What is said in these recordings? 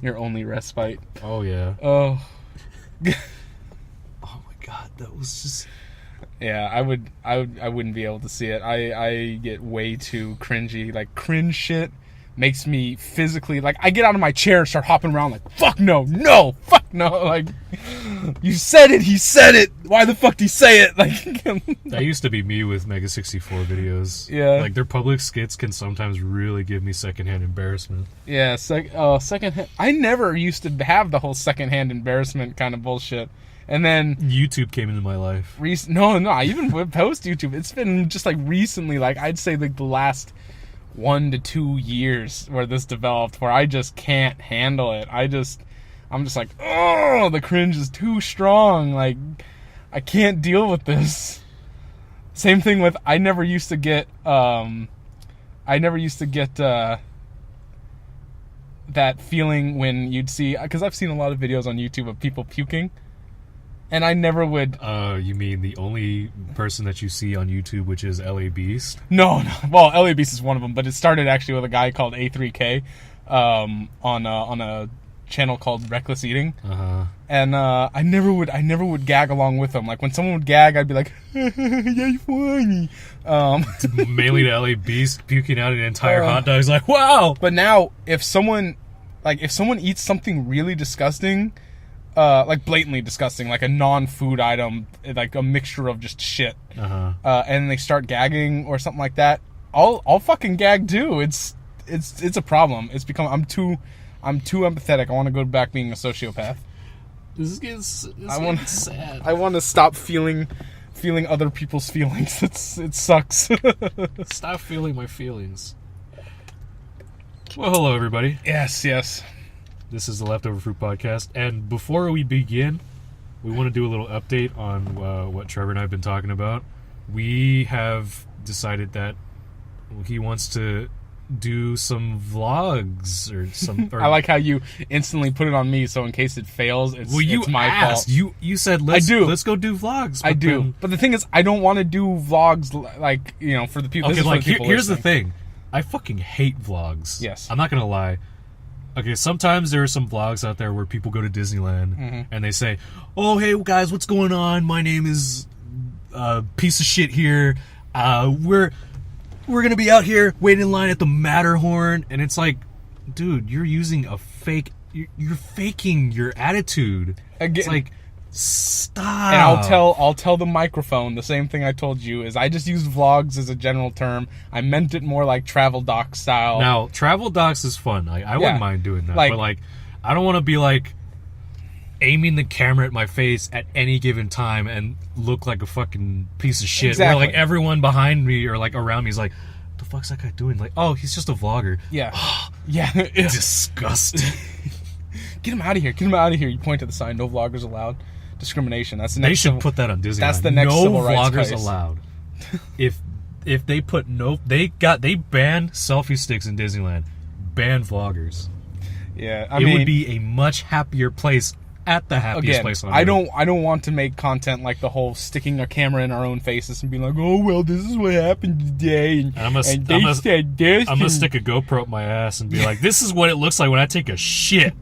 Your only respite. Oh yeah. Oh. Oh my god, that was just. Yeah, I wouldn't be able to see it. I get way too cringy. Like, cringe shit makes me physically, like, I get out of my chair and start hopping around like, fuck no, fuck no. Like, you said it, he said it. Why the fuck did he say it? Like, That used to be me with Mega 64 videos. Yeah. Like, their public skits can sometimes really give me secondhand embarrassment. yeah, secondhand. I never used to have the whole secondhand embarrassment kind of bullshit. And then YouTube came into my life. no, I even post YouTube. It's been just like recently, like I'd say like the last 1 to 2 years where this developed, where I just can't handle it. I'm just like, oh, the cringe is too strong. Like, I can't deal with this. Same thing with, I never used to get that feeling when you'd see, because I've seen a lot of videos on YouTube of people puking. And I never would. You mean the only person that you see on YouTube, which is LA Beast? No. Well, LA Beast is one of them, but it started actually with a guy called A3K on a channel called Reckless Eating. Uh-huh. And I never would gag along with him. Like, when someone would gag, I'd be like, "You're funny." Mainly to LA Beast puking out an entire hot dog. He's like, wow. But now, if someone eats something really disgusting, like blatantly disgusting, like a non-food item, like a mixture of just shit, and they start gagging or something like that, I'll fucking gag too. It's a problem. It's become, I'm too empathetic. I want to go back being a sociopath. This is getting sad. I want to stop feeling other people's feelings. It sucks. Stop feeling my feelings. Well, hello everybody. Yes. This is the Leftover Fruit Podcast, and before we begin, we want to do a little update on what Trevor and I have been talking about. We have decided that he wants to do some vlogs or some. Or, I like how you instantly put it on me, so in case it fails, it's my fault. You said let's go do vlogs. I do, but the thing is, I don't want to do vlogs like, for the people. Okay, here's the thing. I fucking hate vlogs. Yes, I'm not gonna lie. Okay, sometimes there are some vlogs out there where people go to Disneyland and they say, "Oh, hey guys, what's going on? My name is piece of shit here. We're gonna be out here waiting in line at the Matterhorn," and it's like, dude, you're using a fake. You're faking your attitude. Again, it's like, stop. And I'll tell the microphone the same thing I told you, is I just use vlogs as a general term. I meant it more like travel doc style. Now, travel docs is fun. I wouldn't mind doing that, but like, I don't want to be like aiming the camera at my face at any given time and look like a fucking piece of shit. Exactly. Where like everyone behind me or like around me is like, what the fuck's that guy doing? Like, oh, he's just a vlogger. Yeah. Yeah. Disgusting. Get him out of here. Get him out of here. You point to the sign, no vloggers allowed. Discrimination. That's the next. They should put that on Disney. That's the next no civil rights vloggers case. allowed. If they put they banned selfie sticks in Disneyland, ban vloggers. Yeah, it would be a much happier place at the happiest place on earth. I don't want to make content like the whole sticking a camera in our own faces and being like, oh well, this is what happened today, and I'm gonna stick a GoPro up my ass and be like, this is what it looks like when I take a shit.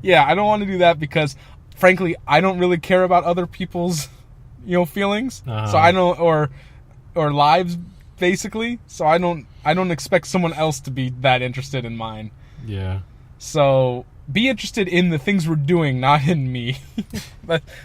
Yeah, I don't want to do that because, frankly, I don't really care about other people's, feelings. So I don't, or lives, basically. So I don't expect someone else to be that interested in mine. Yeah. So be interested in the things we're doing, not in me.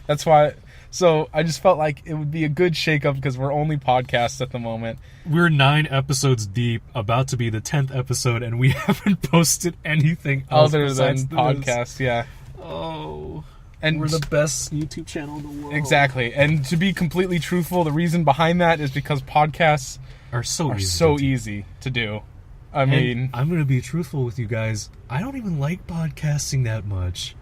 That's why. So I just felt like it would be a good shakeup because we're only podcasts at the moment. We're 9 episodes deep, about to be the 10th episode, and we haven't posted anything else other than podcasts. Yeah. Oh. And we're the best YouTube channel in the world. Exactly. And to be completely truthful, the reason behind that is because podcasts are so easy to do. I mean, I'm going to be truthful with you guys. I don't even like podcasting that much.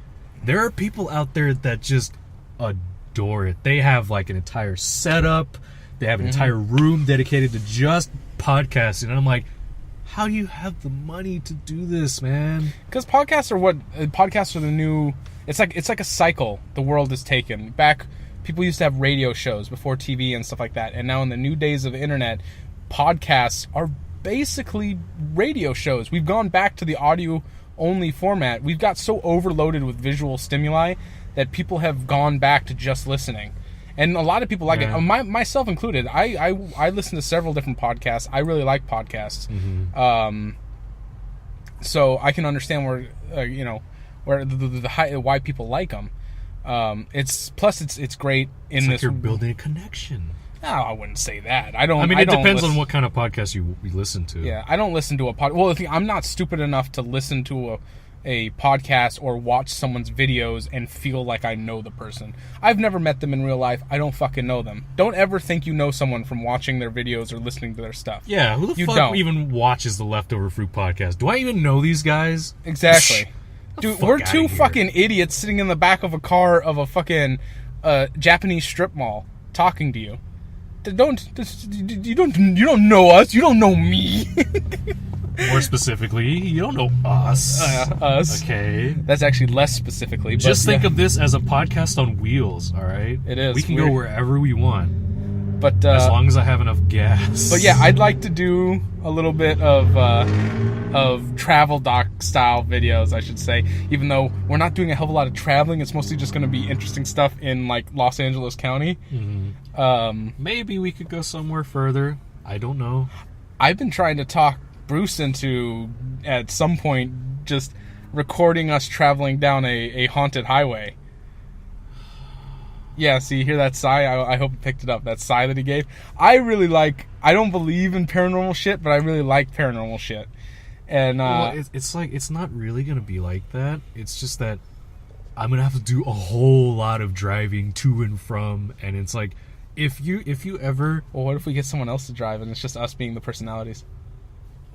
There are people out there that just adore it. They have like an entire setup. They have an entire room dedicated to just podcasting. And I'm like, how do you have the money to do this, man? Because podcasts are the new. It's like a cycle the world has taken. Back, people used to have radio shows before TV and stuff like that. And now in the new days of internet, podcasts are basically radio shows. We've gone back to the audio only format, we've got so overloaded with visual stimuli that people have gone back to just listening. And a lot of people like it, myself included. I listen to several different podcasts. I really like podcasts. So I can understand where why people like them. It's great in this. You're building a connection. No, I wouldn't say that. I don't. I mean, it depends on what kind of podcast you listen to. Yeah, I don't listen to a podcast. Well, I'm not stupid enough to listen to a podcast or watch someone's videos and feel like I know the person. I've never met them in real life. I don't fucking know them. Don't ever think you know someone from watching their videos or listening to their stuff. Yeah, who the fuck even watches the Leftover Fruit podcast? Do I even know these guys? Exactly. Dude, we're two fucking idiots sitting in the back of a car of a fucking Japanese strip mall talking to you. You don't know us. You don't know me. More specifically, you don't know us. Us. Okay. That's actually less specifically. Just think of this as a podcast on wheels, all right? It is. We can go wherever we want. But as long as I have enough gas. But yeah, I'd like to do a little bit of travel doc style videos, I should say. Even though we're not doing a hell of a lot of traveling, it's mostly just going to be interesting stuff in like Los Angeles County. Maybe we could go somewhere further. I don't know. I've been trying to talk Bruce into at some point just recording us traveling down a haunted highway. Yeah, see, you hear that sigh? I hope you picked it up. That sigh that he gave. I don't believe in paranormal shit, but I really like paranormal shit. And it's like, it's not really going to be like that. It's just that I'm going to have to do a whole lot of driving to and from. And it's like, if you ever... Well, what if we get someone else to drive and it's just us being the personalities?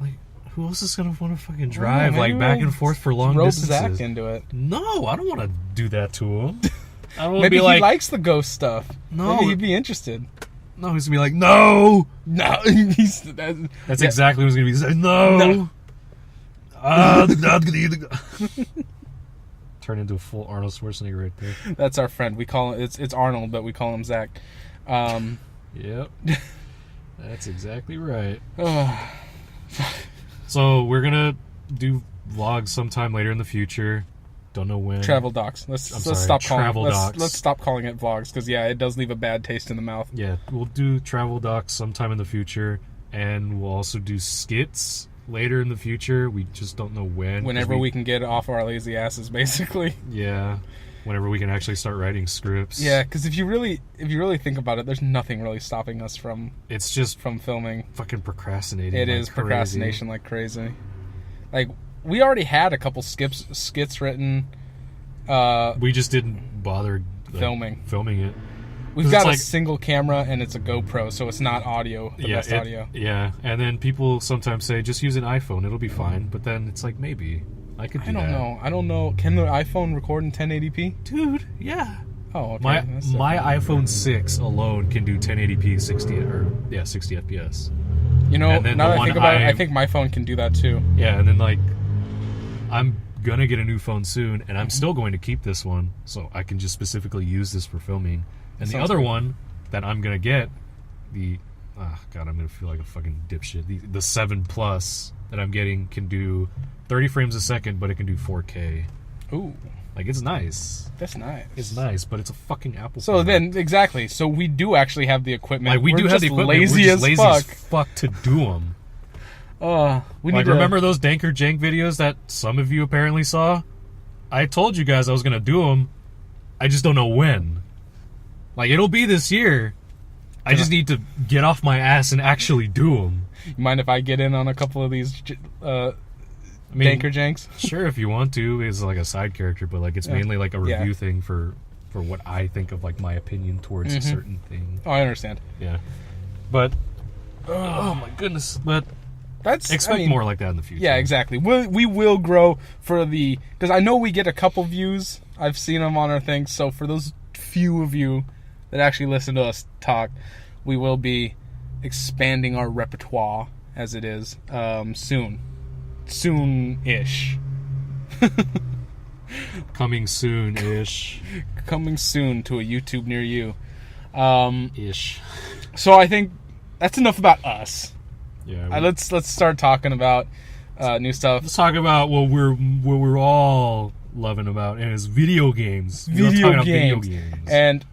Like, who else is going to want to fucking drive, back and forth for long distances? Rope Zach into it. No, I don't want to do that to him. I don't want to Maybe be like... he likes the ghost stuff. No. Maybe he'd be interested. No, he's going to be like, no! No. That's exactly what he's going to be. He's like, no! Not going to eat the... Turn into a full Arnold Schwarzenegger right there. That's our friend. We call him... It's Arnold, but we call him Zach. Yep. That's exactly right. So we're gonna do vlogs sometime later in the future. Don't know when. Travel docs. Let's stop calling it vlogs, because it does leave a bad taste in the mouth. Yeah, we'll do travel docs sometime in the future, and we'll also do skits later in the future. We just don't know when. Whenever we can get off our lazy asses, basically. Yeah. Whenever we can actually start writing scripts. Yeah, because if you really think about it, there's nothing really stopping us from... It's just from filming. Fucking procrastinating. It is procrastination like crazy. Like, we already had a couple skits written. We just didn't bother filming it. We've got a single camera and it's a GoPro, so it's not audio. Best audio. Yeah, and then people sometimes say, just use an iPhone, it'll be fine. But then it's like, maybe... I don't know. Can the iPhone record in 1080p? Dude, yeah. Oh, okay. My iPhone 6 alone can do 1080p 60 FPS. You know, now that I think about it, I think my phone can do that too. Yeah, and then I'm gonna get a new phone soon, and I'm still going to keep this one, so I can just specifically use this for filming. And the other one that I'm gonna get, I'm gonna feel like a fucking dipshit. The 7 Plus that I'm getting can do 30 frames a second, but it can do 4K. Ooh. It's nice. That's nice. It's nice, but it's a fucking Apple phone. So then, exactly. So we do actually have the equipment. We do have the equipment. We're just lazy as fuck to do them. We need to... Remember those Danker Jank videos that some of you apparently saw? I told you guys I was going to do them. I just don't know when. It'll be this year. I just need to get off my ass and actually do them. You mind if I get in on a couple of these Danker Janks? Sure, if you want to. It's like a side character, but it's mainly like a review thing for what I think of my opinion towards a certain thing. Oh, I understand. Yeah. But oh my goodness. But expect more like that in the future. Yeah, exactly. We will grow because I know we get a couple views. I've seen them on our things. So for those few of you that actually listen to us talk, we will be expanding our repertoire as it is soon-ish. Coming soon-ish. Coming soon to a YouTube near you. Ish. So I think that's enough about us. Yeah. Let's start talking about new stuff. Let's talk about what we're all loving about, and it's video games. Video games. And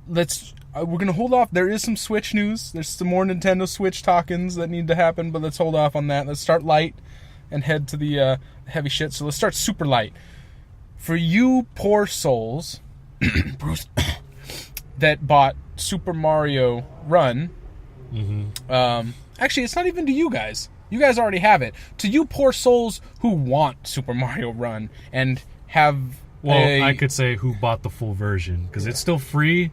we're gonna hold off. There is some Switch news. There's some more Nintendo Switch talkings that need to happen, but let's hold off on that. Let's start light and head to the heavy shit. So let's start super light. For you poor souls, Bruce, that bought Super Mario Run. Actually, it's not even to you guys. You guys already have it. To you poor souls who want Super Mario Run and have... Well, I could say who bought the full version, because it's still free,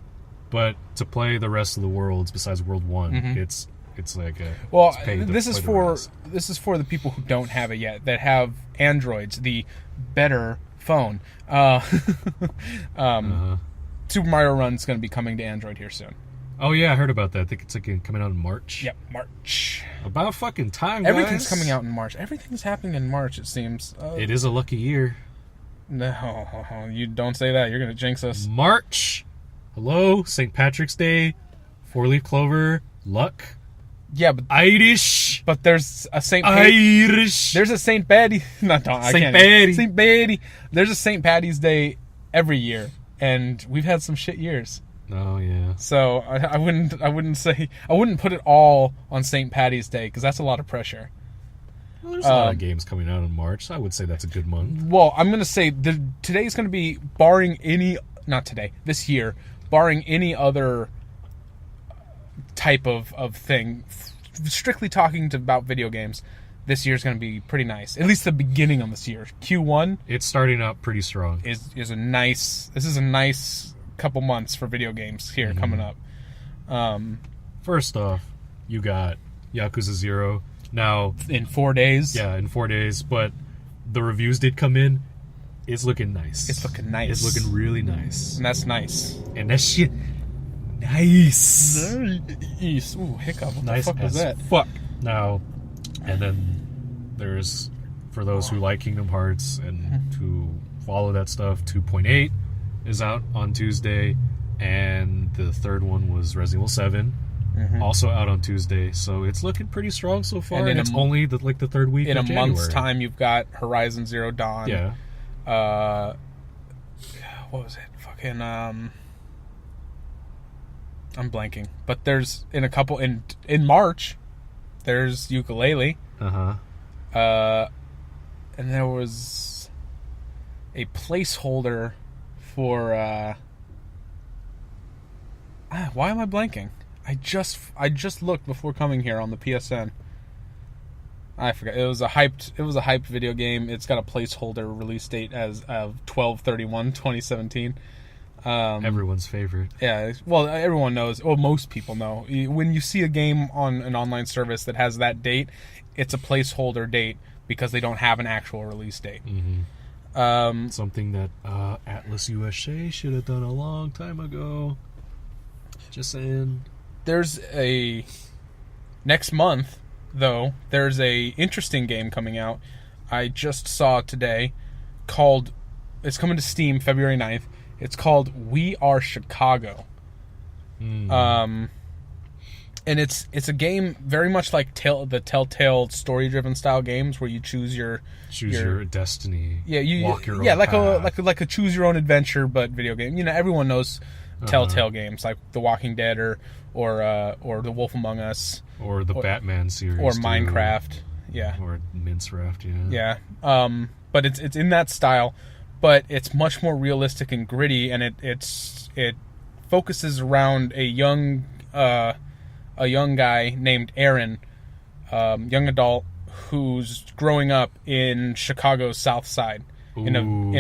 but to play the rest of the worlds besides World 1, it's like a... Well, this is for the people who don't have it yet, that have Androids, the better phone. Super Mario Run is going to be coming to Android here soon. Oh yeah, I heard about that. I think it's like coming out in March. Yep, March. About fucking time, guys. Everything's coming out in March. Everything's happening in March, it seems. It is a lucky year. No, you don't say that. You're going to jinx us. March. Hello, St. Patrick's Day, 4-leaf clover, luck. Yeah, but Irish. But there's a St. Irish. There's a St. Patty. No, St. Patty. St. Patty. There's a St. Patty's Day every year, and we've had some shit years. Oh yeah. So I wouldn't put it all on St. Patty's Day, because that's a lot of pressure. Well, there's a lot of games coming out in March. I would say that's a good month. Well, I'm gonna say today's gonna be this year, barring any other type of thing. Strictly talking about video games, this year's gonna be pretty nice. At least the beginning of this year, Q1. It's starting out pretty strong. This is a nice couple months for video games here coming up. First off, you got Yakuza 0 now in 4 days. Yeah, in 4 days, but the reviews did come in. It's looking nice. It's looking nice. It's looking really nice. And that's nice. And that shit nice. Nice. Ooh, hiccup. What nice the fuck was that? Fuck. Now, and then there's, for those who like Kingdom Hearts and who follow that stuff, 2.8 is out on Tuesday, and the third one was Resident Evil 7, also out on Tuesday. So it's looking pretty strong so far, and it's only the third week in of January. Month's time. You've got Horizon Zero Dawn. Yeah. What was it? Fucking I'm blanking. But there's in March, there's Ukulele. And there was a placeholder for why am I blanking? I just looked before coming here on the PSN. I forgot. It was a hyped video game. It's got a placeholder release date as of 12/31/2017. Everyone's favorite. Yeah, well, everyone knows. Well, most people know. When you see a game on an online service that has that date, it's a placeholder date because they don't have an actual release date. Something that Atlas USA should have done a long time ago. Just saying. There's next month, though, there's a interesting game coming out. I just saw today it's coming to Steam February 9th. It's called We Are Chicago. And it's a game very much like the Telltale story-driven style games where you choose your destiny. Yeah, walk your own path. like a choose your own adventure, but video game. You know, everyone knows Telltale games like The Walking Dead or The Wolf Among Us or the Batman series or Minecraft. Yeah, or Minecraft. Yeah. But it's in that style, but it's much more realistic and gritty, and it focuses around a young guy named Aaron, young adult who's growing up in Chicago's South Side. In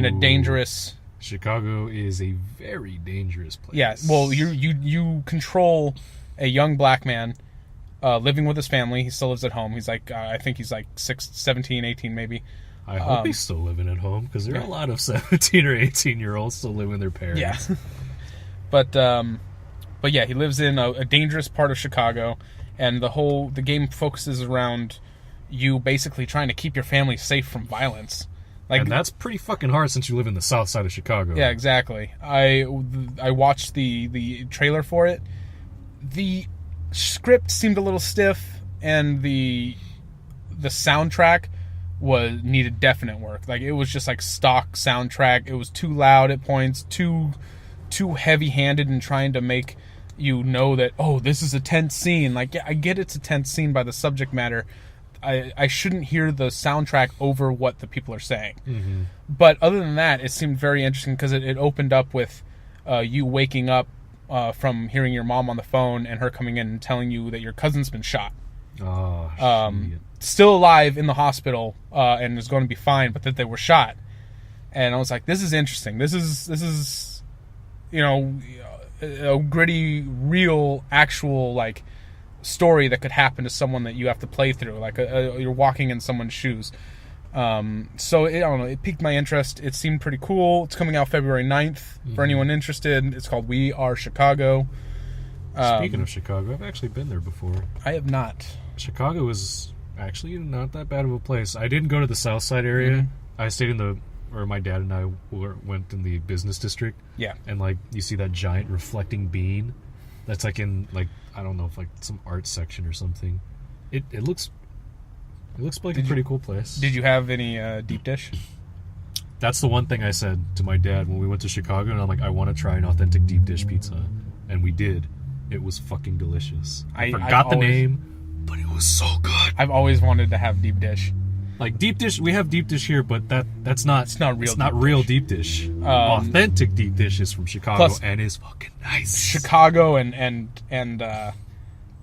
a dangerous... Chicago is a very dangerous place. Yeah, well, you control a young black man living with his family. He still lives at home. He's like, I think he's like 17, 18 maybe. I hope he's still living at home, because there are a lot of 17 or 18-year-olds still living with their parents. Yeah. But yeah, he lives in a dangerous part of Chicago, and the game focuses around you basically trying to keep your family safe from violence. And that's pretty fucking hard since you live in the south side of Chicago. Yeah, exactly. I watched the trailer for it. The script seemed a little stiff, and the the soundtrack needed definite work. Like, it was just like stock soundtrack. It was too loud at points, too heavy-handed in trying to make you know that, oh, this is a tense scene. Like, yeah, I get it's a tense scene by the subject matter. I shouldn't hear the soundtrack over what the people are saying. Mm-hmm. But other than that, it seemed very interesting because it opened up with you waking up from hearing your mom on the phone and her coming in and telling you that your cousin's been shot. Oh, shit. Still alive in the hospital and is going to be fine, but that they were shot. And I was like, this is interesting. This is a gritty, real, actual, like, story that could happen to someone that you have to play through. Like, you're walking in someone's shoes. So, I don't know, it piqued my interest. It seemed pretty cool. It's coming out February 9th. For anyone interested, it's called We Are Chicago. Speaking of Chicago, I've actually been there before. I have not. Chicago is actually not that bad of a place. I didn't go to the South Side area. Mm-hmm. I stayed my dad and I went in the business district. Yeah. And, like, you see that giant reflecting bean that's, like, in, like, I don't know if, like, some art section or something. It looks like a pretty cool place. Did you have any deep dish? That's the one thing I said to my dad when we went to Chicago, and I'm like, I want to try an authentic deep dish pizza. And we did. It was fucking delicious. I forgot the name, but it was so good. I've always wanted to have deep dish. Like, deep dish, we have deep dish here, but that's not... It's not real. It's not real deep dish. Authentic deep dish is from Chicago, and is fucking nice. Chicago and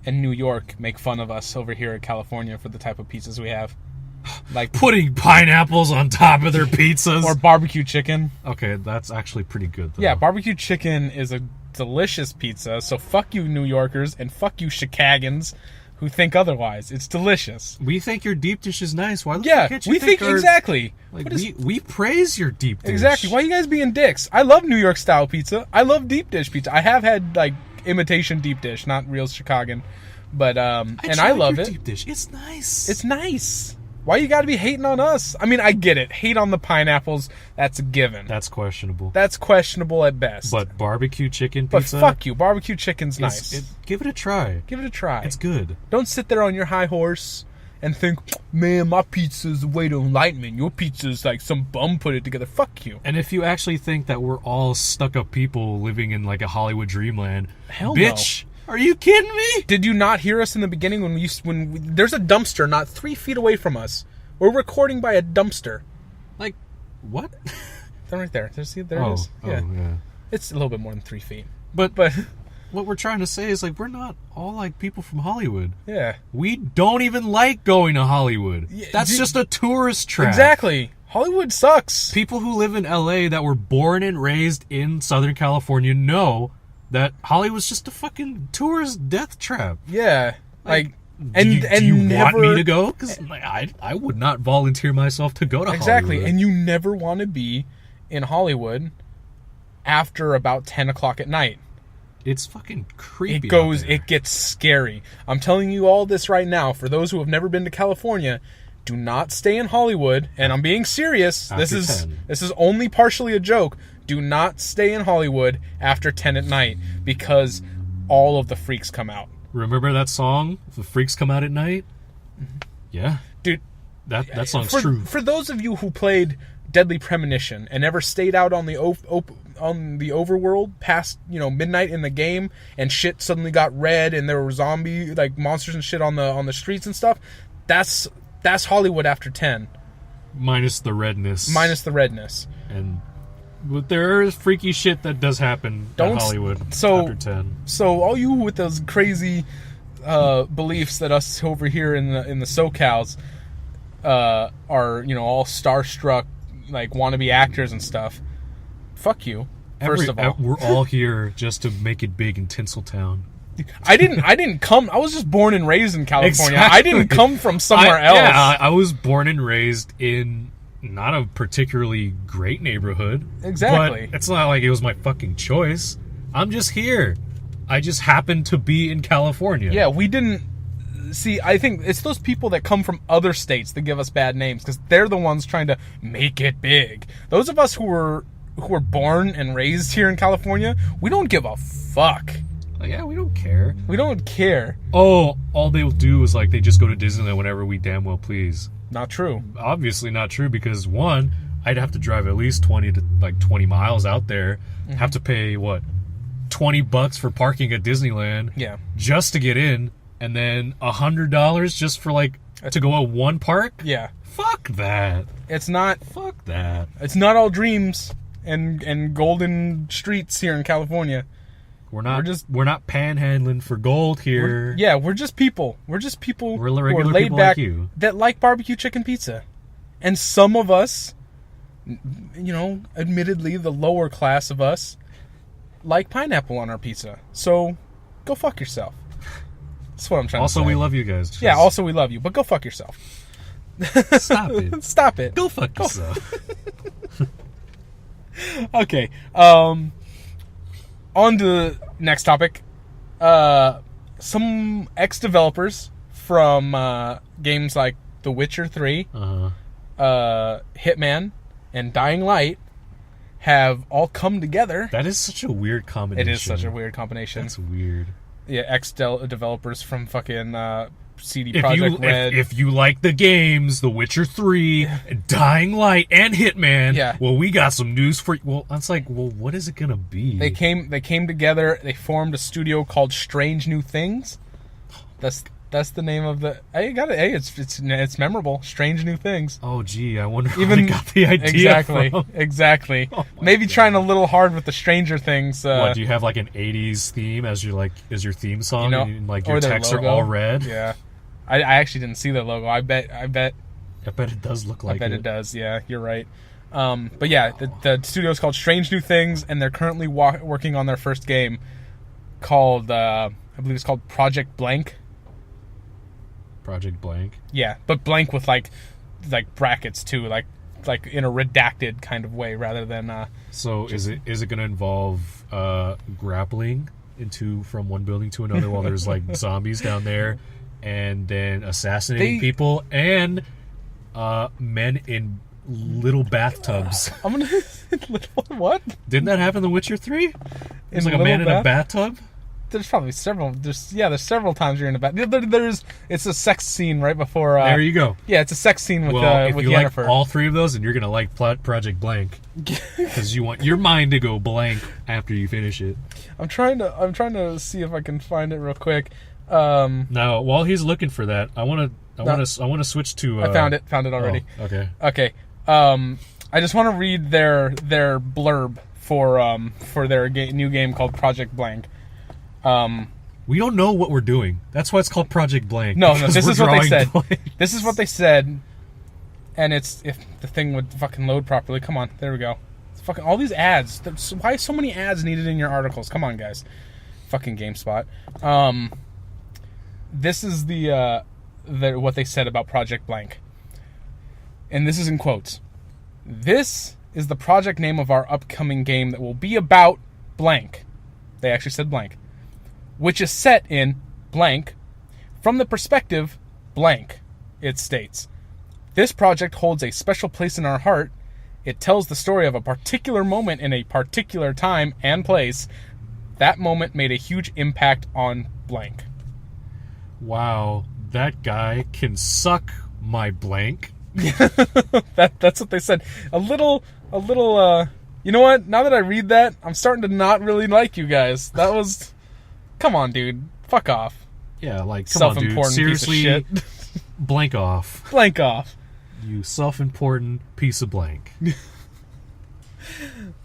New York make fun of us over here in California for the type of pizzas we have, like putting pineapples on top of their pizzas or barbecue chicken. Okay, that's actually pretty good, though. Yeah, barbecue chicken is a delicious pizza. So fuck you, New Yorkers, and fuck you, Chicagans, who think otherwise. It's delicious. We think your deep dish is nice. Why the fuck can't you we think exactly. Like, we praise your deep dish. Exactly. Why are you guys being dicks? I love New York style pizza. I love deep dish pizza. I have had, like, imitation deep dish, not real Chicagan, but I love it. Deep dish. It's nice. It's nice. Why you got to be hating on us? I mean, I get it. Hate on the pineapples, that's a given. That's questionable. That's questionable at best. But barbecue chicken pizza? But fuck you. Barbecue chicken's nice. Give it a try. Give it a try. It's good. Don't sit there on your high horse and think, man, my pizza's the way to enlightenment. Your pizza's like some bum put it together. Fuck you. And if you actually think that we're all stuck-up people living in, like, a Hollywood dreamland, hell bitch, no. Are you kidding me? Did you not hear us in the beginning when there's a dumpster not 3 feet away from us? We're recording by a dumpster. Like, what? They're right there. There it is. Yeah. It's a little bit more than 3 feet. But what we're trying to say is, like, we're not all like people from Hollywood. Yeah. We don't even like going to Hollywood. Yeah, that's just a tourist trap. Exactly. Hollywood sucks. People who live in LA that were born and raised in Southern California know that Hollywood's just a fucking tourist death trap. Yeah. Like do you want me to go? Because I would not volunteer myself to go to Hollywood. And you never want to be in Hollywood after about 10 o'clock at night. It's fucking creepy. It gets scary. I'm telling you all this right now. For those who have never been to California, do not stay in Hollywood. And I'm being serious. This is only partially a joke. Do not stay in Hollywood after 10 at night because all of the freaks come out. Remember that song, The Freaks Come Out at Night? Yeah. Dude. That song's true. For those of you who played Deadly Premonition and never stayed out on the overworld past, midnight in the game and shit suddenly got red and there were zombie, like, monsters and shit on the streets and stuff, that's Hollywood after 10. Minus the redness. But there is freaky shit that does happen in Hollywood after 10. So all you with those crazy beliefs that us over here in the SoCals are, all starstruck, like, wannabe actors and stuff, fuck you. First of all, we're all here just to make it big in Tinseltown. I didn't come. I was just born and raised in California. Exactly. I didn't come from somewhere else. Yeah, I was born and raised in not a particularly great neighborhood. Exactly. But it's not like it was my fucking choice. I'm just here. I just happened to be in California. Yeah, we didn't... See, I think it's those people that come from other states that give us bad names because they're the ones trying to make it big. Those of us who were born and raised here in California, we don't give a fuck. Like, yeah, we don't care. We don't care. Oh, all they will do is, like, they just go to Disneyland whenever we damn well please. Not true. Obviously not true, because, one, I'd have to drive at least 20 miles out there, have to pay, what, $20 for parking at Disneyland just to get in, and then $100 just for, like, to go at one park? Yeah. Fuck that. It's not... Fuck that. It's not all dreams and golden streets here in California. We're not panhandling for gold here. We're just people. We're just people We're who are regular laid people back like you. that like barbecue chicken pizza. And some of us, you know, admittedly the lower class of us, like pineapple on our pizza. So, go fuck yourself. That's what I'm trying to say. Also, we love you guys. Yeah, also we love you, but go fuck yourself. Stop it. Stop it. Go fuck yourself. Okay. On to the next topic. Some ex-developers from games like The Witcher 3, Hitman, and Dying Light have all come together. That is such a weird combination. It is such a weird combination. That's weird. Yeah, ex-developers from fucking CD Projekt Red. If you like the games, The Witcher 3, Dying Light, and Hitman, well, we got some news for you. Well, it's like, well, what is it gonna be? They came together. They formed a studio called Strange New Things. That's the name of the. Hey, you got it. Hey, it's memorable. Strange New Things. Oh, gee, I wonder where they got the idea from. Exactly. Oh Maybe trying a little hard with the Stranger Things. What, do you have like an '80s theme as your theme song? You know, and like your texts are all red. Yeah, I actually didn't see their logo. I bet it does look like it. I bet it does. Yeah, you're right. But yeah, the studio is called Strange New Things, and they're currently working on their first game called I believe it's called Project Blank. Project Blank. Yeah, but blank with like brackets too, like in a redacted kind of way rather than. So is it going to involve grappling from one building to another while there's like zombies down there, and then assassinating people and men in little bathtubs? I'm gonna what? Didn't that happen in The Witcher 3? There's like a man in a bathtub. There's probably several. There's several times you're in a bath. It's a sex scene right before. There you go. Yeah, it's a sex scene with if you Yennefer. like all three of those, then you're gonna like Project Blank because you want your mind to go blank after you finish it. I'm trying to see if I can find it real quick. Now, while he's looking for that, I want to switch to. I found it already. Oh, okay. Okay. I just want to read their blurb for their new game called Project Blank. We don't know what we're doing. That's why it's called Project Blank. No, this is what they said. Blanks. This is what they said. And it's if the thing would fucking load properly. Come on, there we go. It's fucking all these ads. Why so many ads needed in your articles? Come on, guys. Fucking GameSpot. This is the what they said about Project Blank. And this is in quotes. This is the project name of our upcoming game that will be about blank. They actually said blank. Which is set in blank from the perspective blank, it states. This project holds a special place in our heart. It tells the story of a particular moment in a particular time and place. That moment made a huge impact on blank. Wow, that guy can suck my blank. That's what they said. A little you know what? Now that I read that, I'm starting to not really like you guys. That was come on, dude. Fuck off. Yeah, like come on, dude. Seriously, piece of shit. Blank off. Blank off. You self-important piece of blank.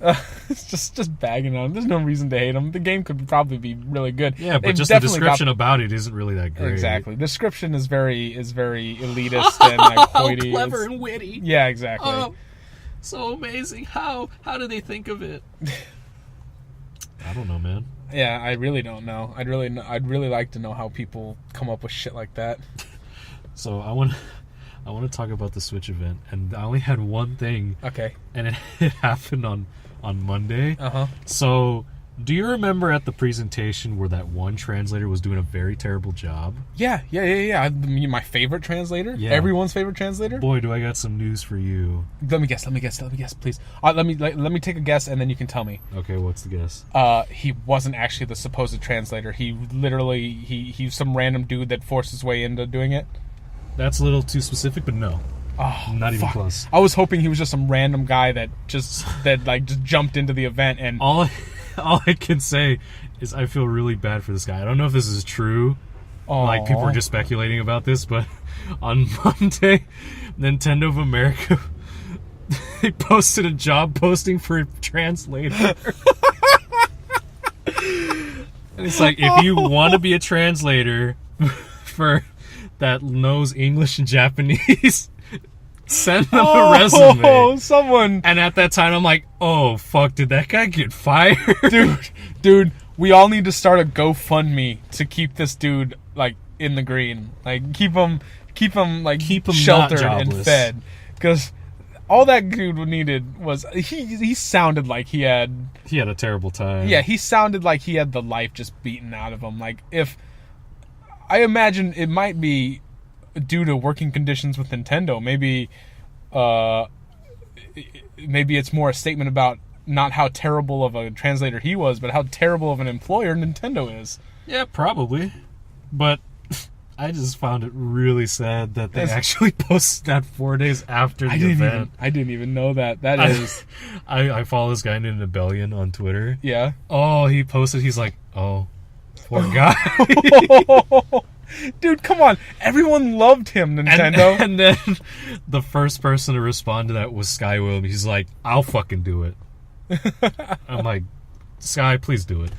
It's just bagging on him. There's no reason to hate him. The game could probably be really good. Yeah, but just the description about it isn't really that great. Exactly. The description is very elitist and like hoity. Clever and witty. Yeah, exactly. Oh, so amazing. How do they think of it? I don't know, man. Yeah, I really don't know. I'd really like to know how people come up with shit like that. So I want to talk about the Switch event, and I only had one thing. Okay. And it happened on Monday. Uh-huh. So Do you remember at the presentation where that one translator was doing a very terrible job? Yeah. My favorite translator? Yeah. Everyone's favorite translator? Boy, do I got some news for you. Let me guess, please. Let me take a guess, and then you can tell me. Okay, what's the guess? He wasn't actually the supposed translator. He literally, he's some random dude that forced his way into doing it. That's a little too specific, but no. Oh, not even close. I was hoping he was just some random guy that just jumped into the event and... All I can say is I feel really bad for this guy. I don't know if this is true. Aww. Like, people are just speculating about this, but on Monday, Nintendo of America, they posted a job posting for a translator. And it's like, if you want to be a translator for that knows English and Japanese, send them a resume. Oh, someone. And at that time, I'm like, oh, fuck, did that guy get fired? Dude, we all need to start a GoFundMe to keep this dude, like, in the green. Like, keep him sheltered and fed. Because all that dude needed was, he sounded like he had a terrible time. Yeah, he sounded like he had the life just beaten out of him. Like, I imagine it might be due to working conditions with Nintendo. Maybe it's more a statement about not how terrible of a translator he was, but how terrible of an employer Nintendo is. Yeah, probably. But I just found it really sad that they actually posted that 4 days after the event. I didn't even know that. That is... I follow this guy named Rebellion on Twitter. Yeah. Oh, he posted, he's like, oh, poor guy. Dude, come on. Everyone loved him, Nintendo. And then the first person to respond to that was Sky Williams. He's like, I'll fucking do it. I'm like, Sky, please do it.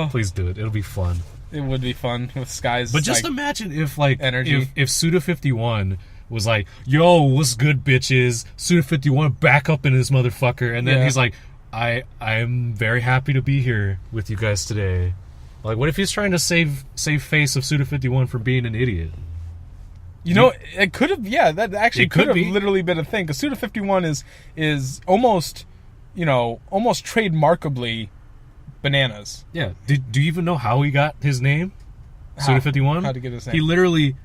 Please do it. It'll be fun. It would be fun with Sky's, but just imagine if, like, energy. If Suda51 was like, yo, what's good, bitches? Suda51 back up in this motherfucker. And then he's like, I'm very happy to be here with you guys today. Like, what if he's trying to save face of Suda51 from being an idiot? You know, it could have, that actually could have literally been a thing. Because Suda51 is almost, almost trademarkably bananas. Yeah. Do you even know how he got his name? Suda51? How to get his name? He literally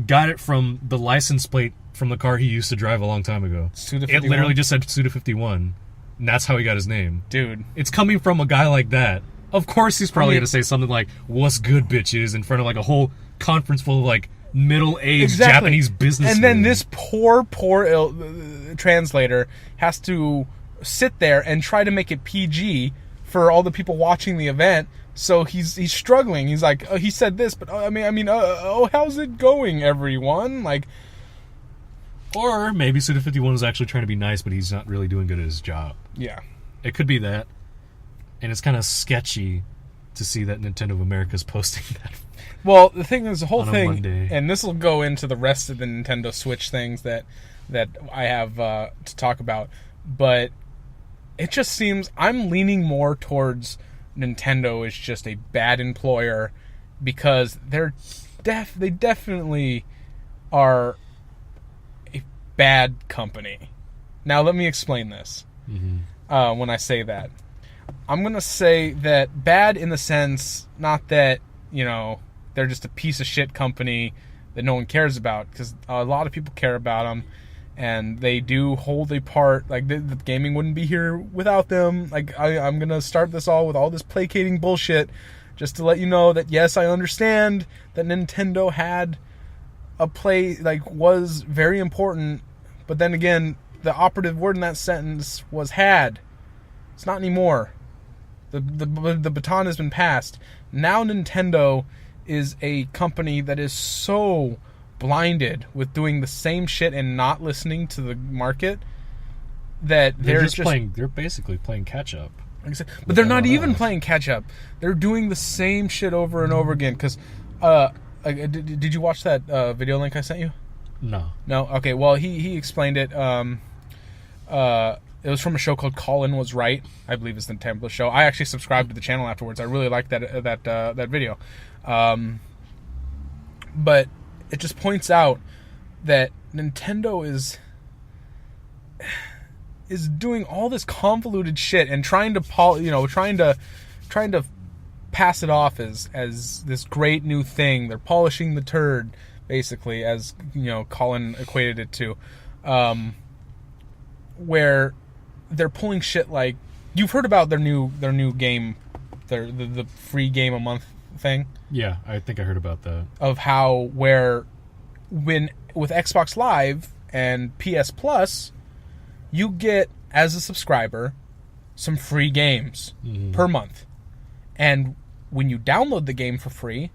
got it from the license plate from the car he used to drive a long time ago. Suda51? It literally just said Suda51. And that's how he got his name. Dude. It's coming from a guy like that. Of course he's probably going to say something like, what's good, bitches, in front of, like, a whole conference full of, like, middle-aged Japanese businessmen. And then this poor translator has to sit there and try to make it PG for all the people watching the event. So he's struggling. He's like, he said this, but how's it going, everyone? Like, or maybe Suda51 was actually trying to be nice, but he's not really doing good at his job. Yeah, it could be that. And it's kind of sketchy to see that Nintendo of America is posting that. Well, the thing is, the whole thing, Monday. And this will go into the rest of the Nintendo Switch things that I have to talk about, but it just seems I'm leaning more towards Nintendo is just a bad employer because they definitely are a bad company. Now, let me explain this. Mm-hmm. When I say that, I'm going to say that bad in the sense, not that, they're just a piece of shit company that no one cares about, because a lot of people care about them, and they do hold a part. Like, the gaming wouldn't be here without them. Like, I'm going to start this all with all this placating bullshit, just to let you know that, yes, I understand that Nintendo had was very important, but then again, the operative word in that sentence was had. It's not anymore. The baton has been passed. Now Nintendo is a company that is so blinded with doing the same shit and not listening to the market that they're basically playing catch up. But they're not even playing catch up. They're doing the same shit over and over again. Because, did you watch that video link I sent you? No. Okay. Well, he explained it. It was from a show called Colin Was Right, I believe is the Template show. I actually subscribed to the channel afterwards. I really liked that video. But it just points out that Nintendo is doing all this convoluted shit and trying to pass it off as this great new thing. They're polishing the turd, basically, as Colin equated it to, where they're pulling shit like, you've heard about their new game, the free game a month thing. Yeah, I think I heard about that. Of how when with Xbox Live and PS Plus, you get, as a subscriber, some free games per month. And when you download the game for free,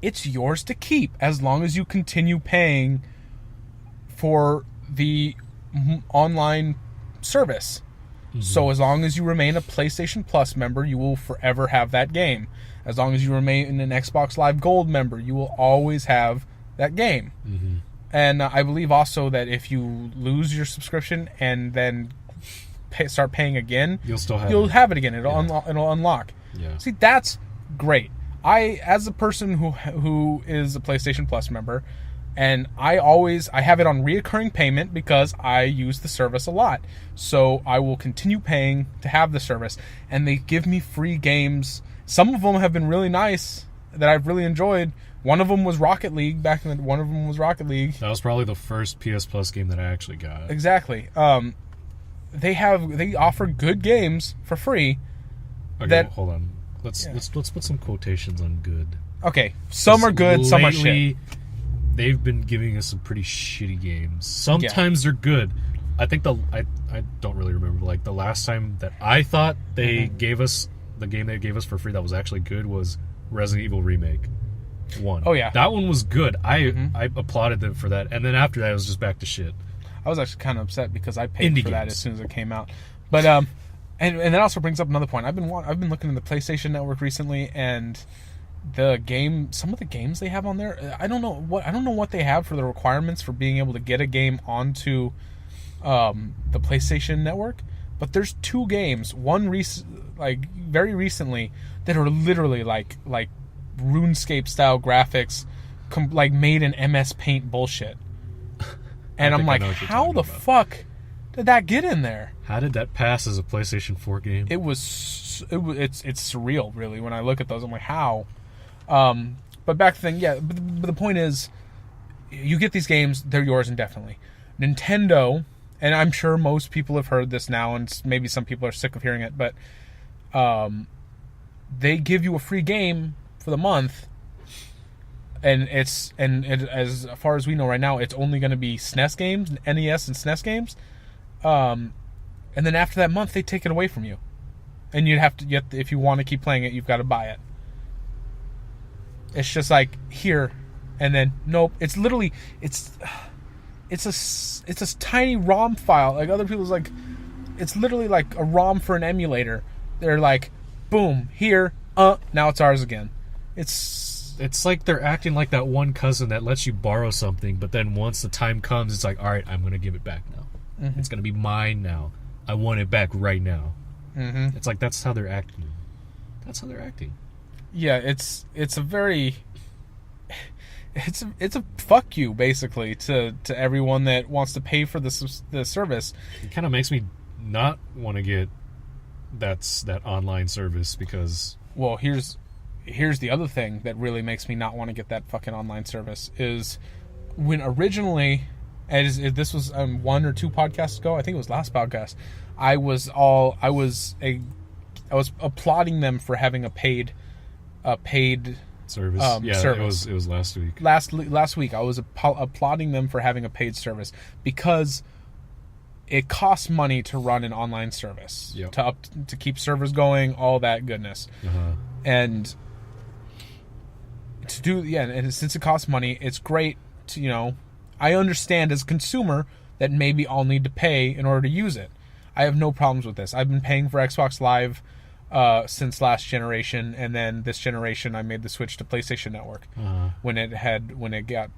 it's yours to keep as long as you continue paying for the online service. So as long as you remain a PlayStation Plus member, you will forever have that game. As long as you remain an Xbox Live Gold member, you will always have that game. And I believe also that if you lose your subscription and then start paying again, you'll have it again. It'll unlock. Yeah. See, that's great. I, as a person who is a PlayStation Plus member, and I have it on reoccurring payment because I use the service a lot. So I will continue paying to have the service. And they give me free games. Some of them have been really nice that I've really enjoyed. One of them was Rocket League. That was probably the first PS Plus game that I actually got. Exactly. They offer good games for free. Okay, hold on. Let's put some quotations on good. Okay, some are good, some are shit. They've been giving us some pretty shitty games. Sometimes they're good. I think I don't really remember. Like, the last time that I thought they gave us the game they gave us for free that was actually good was Resident Evil Remake 1. Oh yeah, that one was good. I applauded them for that. And then after that, it was just back to shit. I was actually kind of upset because I paid for that as soon as it came out. But and that also brings up another point. I've been looking in the PlayStation Network recently, and some of the games they have on there, I don't know what they have for the requirements for being able to get a game onto the PlayStation Network, but there's 2 games, one very recently, that are literally like RuneScape style graphics, like made in MS Paint bullshit. And I'm like, how the fuck did that get in there? How did that pass as a PlayStation 4 game? It's surreal, really. When I look at those, I'm like, how? But back to the thing, yeah. But the point is, you get these games, they're yours indefinitely. Nintendo, and I'm sure most people have heard this now, and maybe some people are sick of hearing it, but they give you a free game for the month, and as far as we know right now, it's only going to be SNES games, NES and SNES games. And then after that month, they take it away from you, and if you want to keep playing it, you've got to buy it. It's just like, here, and then nope. It's literally it's a tiny ROM file. Like, other people's like, it's literally like a ROM for an emulator. They're like, boom, here, now it's ours again. It's like they're acting like that one cousin that lets you borrow something, but then once the time comes, it's like, all right, I'm gonna give it back now. It's gonna be mine now. I want it back right now. It's like, that's how they're acting. Yeah, it's a very, it's a fuck you, basically, to everyone that wants to pay for the service. It kind of makes me not want to get that online service, because, well, here's the other thing that really makes me not want to get that fucking online service is when originally, as this was 1 or 2 podcasts ago, I think it was last podcast, I was applauding them for having a paid service. Service. It was last week. Last week I was applauding them for having a paid service, because it costs money to run an online service, to keep servers going, all that goodness, and to do and since it costs money, it's great to, I understand as a consumer that maybe I'll need to pay in order to use it. I have no problems with this. I've been paying for Xbox Live since last generation, and then this generation I made the switch to PlayStation Network when it got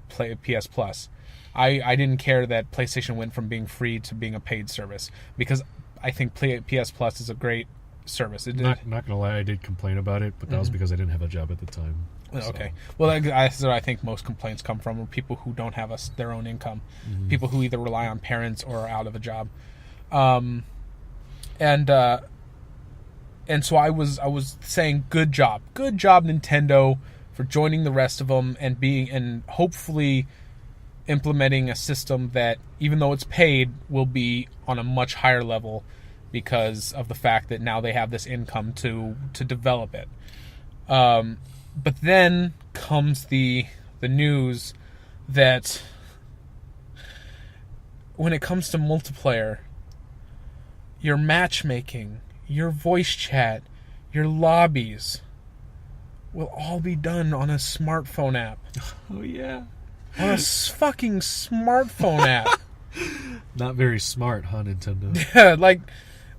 PS Plus. I didn't care that PlayStation went from being free to being a paid service, because I think PS Plus is a great service. Not gonna lie, I did complain about it, but that was because I didn't have a job at the time. Okay. Well, that's what I think most complaints come from, are people who don't have their own income, people who either rely on parents or are out of a job. And And so I was saying, good job, Nintendo, for joining the rest of them and hopefully implementing a system that, even though it's paid, will be on a much higher level because of the fact that now they have this income to develop it. But then comes the news that when it comes to multiplayer, your matchmaking, your voice chat, your lobbies will all be done on a smartphone app. Oh, yeah. On a fucking smartphone app. Not very smart, huh, Nintendo? Yeah, like,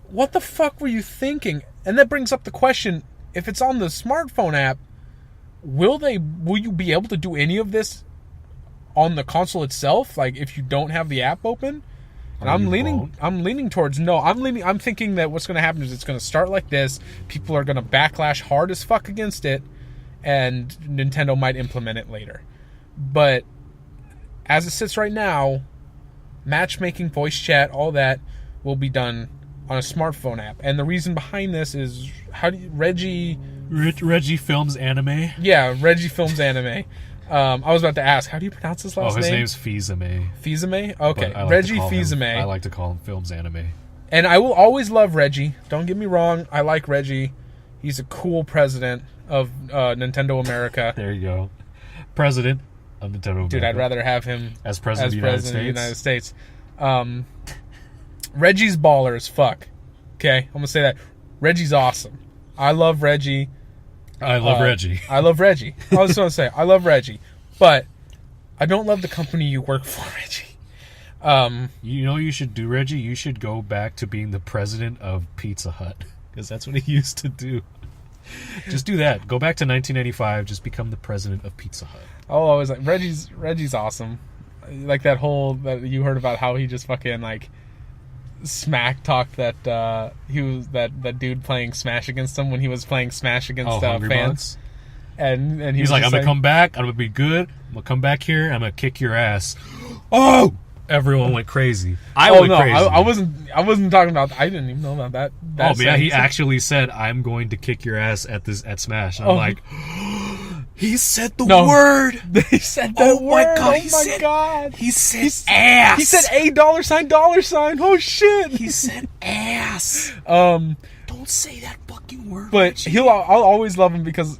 what the fuck were you thinking? And that brings up the question, if it's on the smartphone app, will you be able to do any of this on the console itself? Like, if you don't have the app open? And I'm leaning towards no. I'm thinking that what's going to happen is it's going to start like this. People are going to backlash hard as fuck against it, and Nintendo might implement it later. But as it sits right now, matchmaking, voice chat, all that will be done on a smartphone app. And the reason behind this is Reggie films anime. Yeah, Reggie films anime. I was about to ask, how do you pronounce his last name? His name's Fils-Aimé. Fils-Aimé? Okay, Reggie Fils-Aimé. I like to call him Films Anime. And I will always love Reggie. Don't get me wrong. I like Reggie. He's a cool president of Nintendo America. There you go. President of Nintendo America. Dude, I'd rather have him as president of the United States. Reggie's baller as fuck. Okay, I'm going to say that. Reggie's awesome. I love Reggie. I love Reggie. I love Reggie. I was going to say, I love Reggie. But I don't love the company you work for, Reggie. You know what you should do, Reggie? You should go back to being the president of Pizza Hut. Because that's what he used to do. Just do that. Go back to 1995. Just become the president of Pizza Hut. I'll always like Reggie's awesome. Like that you heard about how he just fucking like smack talked that he was that dude playing Smash against him when he was playing Smash against fans. Bugs? And he's like, I'm gonna come back. I'm gonna be good. I'm gonna come back here. I'm gonna kick your ass. Oh! Everyone went crazy. I went crazy. I wasn't talking about. I didn't even know about that. Oh man, he actually said, "I'm going to kick your ass at Smash." And I'm like, he said the word. He said the word. My God. He said ass. He said $$. Oh shit. He said ass. Don't say that fucking word. But I'll always love him because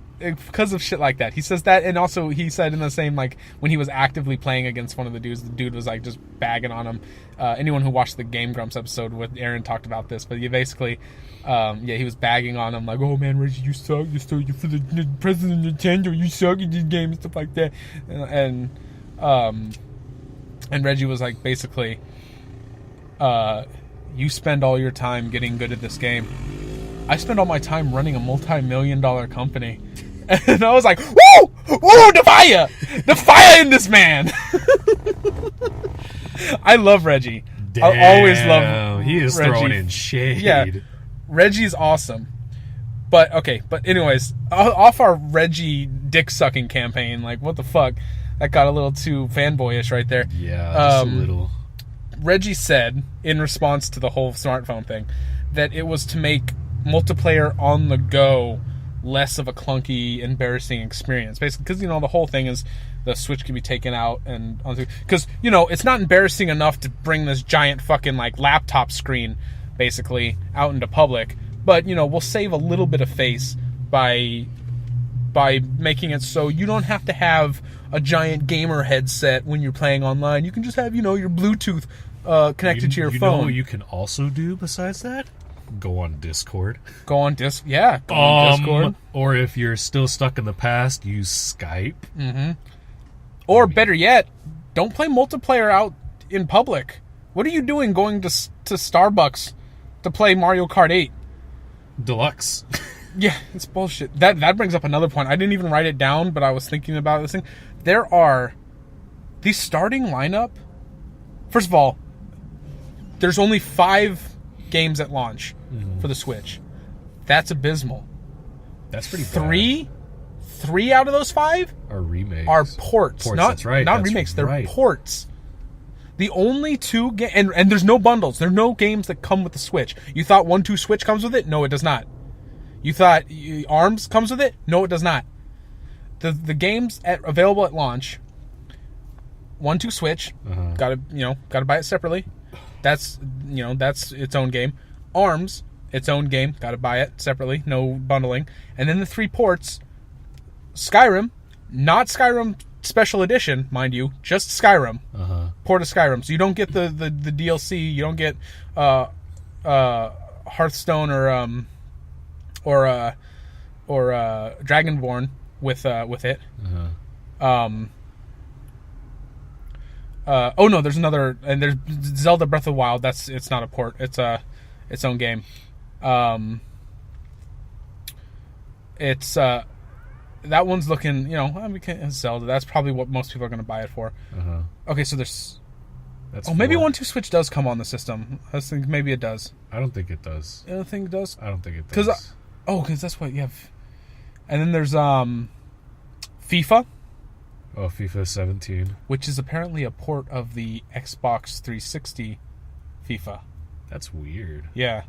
of shit like that. He says that, and also he said in the same, like, when he was actively playing against one of the dudes, the dude was like just bagging on him. Anyone who watched the Game Grumps episode with Aaron talked about this, but you basically he was bagging on him like, oh man, Reggie, you suck, you're for the president of Nintendo, you suck at this game and stuff like that. And Reggie was like, basically, you spend all your time getting good at this game. I spend all my time running a multi-million-dollar company. And I was like, woo! Woo! The fire! The fire in this man! I love Reggie. Damn, I'll always love he is Reggie. Throwing in shade. Yeah, Reggie's awesome. But anyways, off our Reggie dick-sucking campaign, like, what the fuck? That got a little too fanboyish right there. Yeah, just a little. Reggie said, in response to the whole smartphone thing, that it was to make multiplayer on the go less of a clunky, embarrassing experience. Basically, because, the whole thing is the Switch can be taken out and onto... Because, it's not embarrassing enough to bring this giant fucking, like, laptop screen, basically, out into public. But, we'll save a little bit of face by making it so you don't have to have a giant gamer headset when you're playing online. You can just have, your Bluetooth connected to your phone. You know what you can also do besides that? Go on Discord. Go on Discord. Or if you're still stuck in the past, use Skype. Mm-hmm. Or better yet, don't play multiplayer out in public. What are you doing going to Starbucks to play Mario Kart 8? Deluxe. Yeah, it's bullshit. That brings up another point. I didn't even write it down, but I was thinking about this thing. There are... The starting lineup... First of all, there's only 5 games at launch for the Switch. That's abysmal. That's pretty bad. Three out of those 5 are remakes. Are ports. That's right. Not remakes. They're ports. The only 2 and there's no bundles. There are no games that come with the Switch. You thought 1-2 Switch comes with it? No, it does not. You thought ARMS comes with it? No, it does not. The games available at launch. 1-2 Switch. Gotta buy it separately. That's its own game. ARMS, its own game. Gotta buy it separately. No bundling. And then the 3 ports. Skyrim, not Skyrim Special Edition, mind you, just Skyrim. Port of Skyrim. So you don't get the DLC. You don't get Hearthstone or Dragonborn with it. Oh no, there's another, and there's Zelda Breath of the Wild. It's not a port. It's its own game. That one's looking, Zelda. That's probably what most people are going to buy it for. Okay, so there's. Maybe 1-2 Switch does come on the system. I think maybe it does. I don't think it does. You don't think it does? I don't think it does. Because that's what you have. And then there's FIFA. Oh, FIFA 17. Which is apparently a port of the Xbox 360 FIFA. That's weird. Yeah.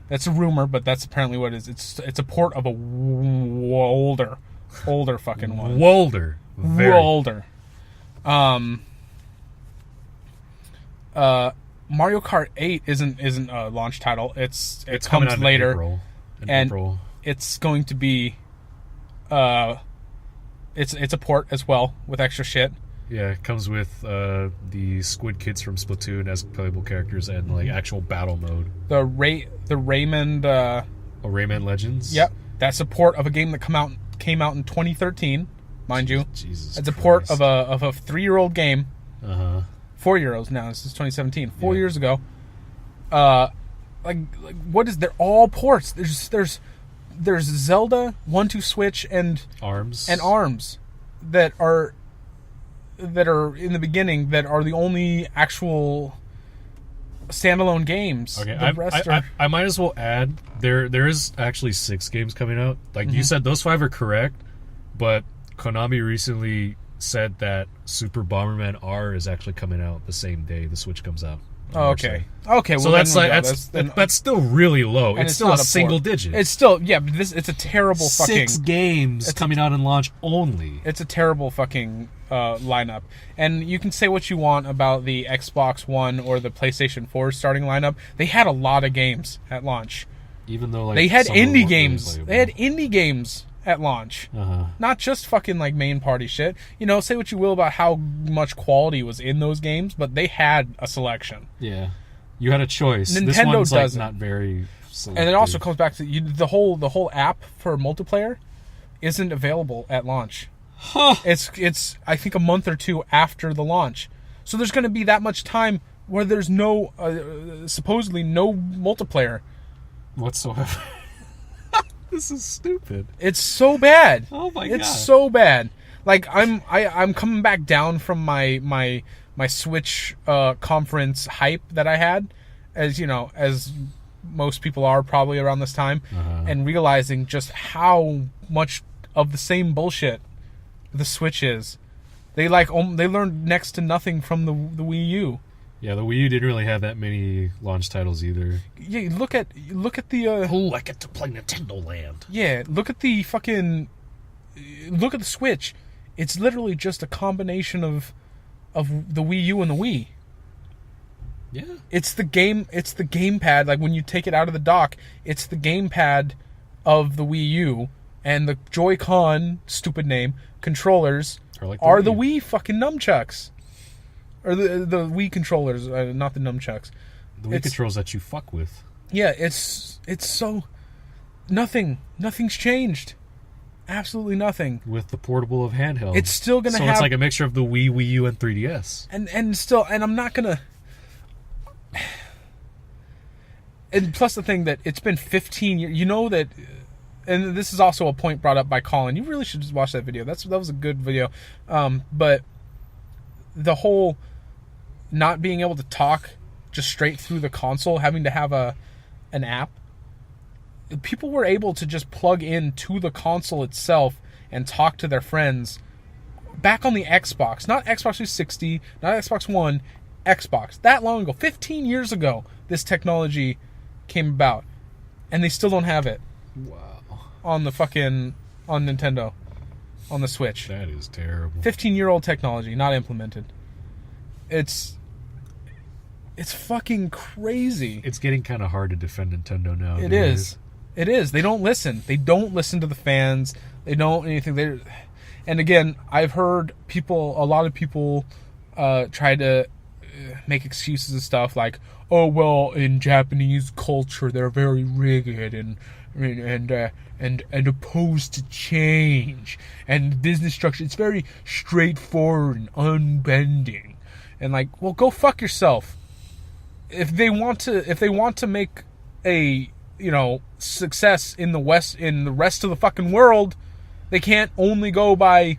That's a rumor, but that's apparently what it is. It's a port of a older fucking one. Older. Older. Mario Kart 8 isn't a launch title. It comes out later. In April. It's going to be it's a port as well with extra shit. Yeah, it comes with the Squid Kids from Splatoon as playable characters and like actual battle mode. The Rayman Rayman Legends? Yep. That's a port of a game that came out in 2013, mind you. Jesus. It's a port of a 3-year-old game. 4-year-olds now. This is 2017. 4 years ago. Like what is? They're all ports. There's Zelda, 1-2 Switch, and ARMS that are in the beginning that are the only actual standalone games. Okay, the rest are... I might as well add there is actually 6 games coming out. Like you said, those 5 are correct, but Konami recently said that Super Bomberman R is actually coming out the same day the Switch comes out. Oh, okay. Okay. So that's still really low. It's still a single digit. It's still but it's a terrible 6 games coming out in launch only. It's a terrible fucking lineup. And you can say what you want about the Xbox One or the PlayStation 4 starting lineup. They had a lot of games at launch. Even though they had indie games. They had indie games at launch. Not just fucking like main party shit. Say what you will about how much quality was in those games, but they had a selection. Yeah. You had a choice. Nintendo this one's doesn't. Not very selective. And it also comes back to the whole app for multiplayer isn't available at launch. It's I think a month or 2 after the launch. So there's going to be that much time where there's no supposedly no multiplayer whatsoever. This is stupid. It's so bad. Oh my god. It's so bad. Like I'm coming back down from my Switch conference hype that I had, as most people are probably around this time, and realizing just how much of the same bullshit the Switch is. They learned next to nothing from the Wii U. Yeah, the Wii U didn't really have that many launch titles either. Yeah, look at the. I get to play Nintendo Land. Yeah, look at the Switch. It's literally just a combination of the Wii U and the Wii. Yeah. It's the gamepad. Like when you take it out of the dock, it's the gamepad of the Wii U, and the Joy-Con, stupid name, controllers are the Wii fucking nunchucks. Or the Wii controllers, not the nunchucks. The Wii controls that you fuck with. Yeah, it's so... Nothing's changed. Absolutely nothing. With the portable of handheld. It's still going to have... So it's like a mixture of the Wii, Wii U, and 3DS. And I'm not going to... And plus the thing that it's been 15 years... You know that... And this is also a point brought up by Colin. You really should just watch that video. That was a good video. But the whole... not being able to talk just straight through the console, having to have an app. People were able to just plug in to the console itself and talk to their friends back on the Xbox. Not Xbox 360, not Xbox One, Xbox. That long ago, 15 years ago, this technology came about. And they still don't have it. Wow. on the fucking on Nintendo, on the Switch. That is terrible. 15-year-old technology not implemented. It's fucking crazy. It's getting kind of hard to defend Nintendo now. It is. It is. They don't listen. They don't listen to the fans. They don't anything. And again, I've heard a lot of people try to make excuses and stuff like, oh, well, in Japanese culture, they're very rigid and opposed to change. And business structure, it's very straightforward and unbending. And like, well, go fuck yourself. If they want to make a, success in the rest of the fucking world, they can't only go by